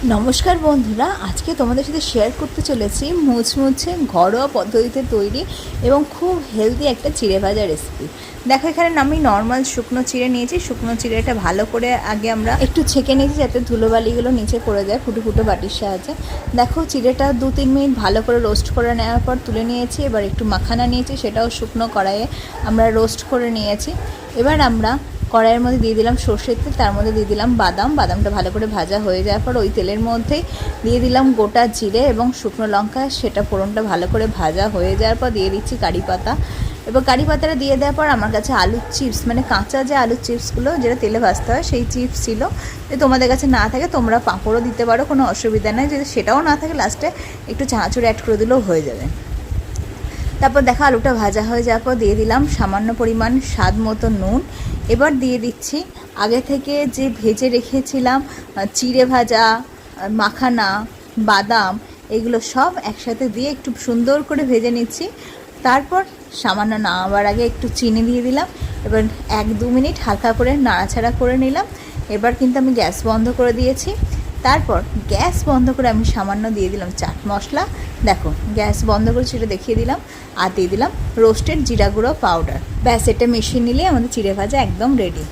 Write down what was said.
নমস্কার বন্ধুরা, আজকে তোমাদের সাথে শেয়ার করতে চলেছি মুচমুচে ঘরোয়া পদ্ধতিতে তৈরি এবং খুব হেলদি একটা চিড়ে ভাজা রেসিপি। দেখো, এখানে আমি নর্মাল শুকনো চিড়ে নিয়েছি। শুকনো চিড়েটা ভালো করে আগে আমরা একটু ছেঁকে নিয়েছি যাতে ধুলোবালিগুলো নিচে পড়ে যায় ফুটো ফুটো বাটির সাহায্যে। দেখো, চিড়েটা 2-3 মিনিট ভালো করে রোস্ট করে নেওয়ার পর তুলে নিয়েছি। এবার একটু মাখানা নিয়েছি, সেটাও শুকনো কড়াইয়ে আমরা রোস্ট করে নিয়েছি। এবার আমরা কড়াইয়ের মধ্যে দিয়ে দিলাম সর্ষের তেল, তার মধ্যে দিয়ে দিলাম বাদামটা ভালো করে ভাজা হয়ে যাওয়ার পর ওই তেলের মধ্যেই দিয়ে দিলাম গোটা জিরে এবং শুকনো লঙ্কা। সেটা ফোড়নটা ভালো করে ভাজা হয়ে যাওয়ার পর দিয়ে দিচ্ছি কারি পাতা। এবার কারি পাতাটা দিয়ে দেওয়ার পর আমার কাছে আলুর চিপস, মানে কাঁচা যে আলুর চিপসগুলো যেটা তেলে ভাজতে হয় সেই চিপস ছিল। যদি তোমাদের কাছে না থাকে তোমরা পাঁপড়ও দিতে পারো, কোনো অসুবিধা নেই। যদি সেটাও না থাকে লাস্টে একটু চানাচুর অ্যাড করে দিলেও হয়ে যাবে। তারপর দেখো, আলুটা ভাজা হয়ে যাওয়ার পর দিয়ে দিলাম সামান্য পরিমাণ স্বাদ মতো নুন। এবার দিয়ে দিচ্ছি আগে থেকে যে ভেজে রেখেছিলাম চিড়ে ভাজা, মাখানা, বাদাম, এগুলো সব একসাথে দিয়ে একটু সুন্দর করে ভেজে নিচ্ছি। তারপর সামান্য নামাবার আগে একটু চিনি দিয়ে দিলাম। এবার 1-2 মিনিট হালকা করে নাড়াচাড়া করে নিলাম। এবার কিন্তু আমি গ্যাস বন্ধ করে দিয়েছি। তারপর গ্যাস বন্ধ করে আমি সামান্য দিয়ে দিলাম চাট মশলা। দেখো, গ্যাস বন্ধ করে সেটা দেখিয়ে দিলাম। আর দিয়ে দিলাম রোস্টেড জিরা গুঁড়ো পাউডার। ব্যাস, এটা মিশিয়ে নিলে আমাদের চিড়ে ভাজা একদম রেডি।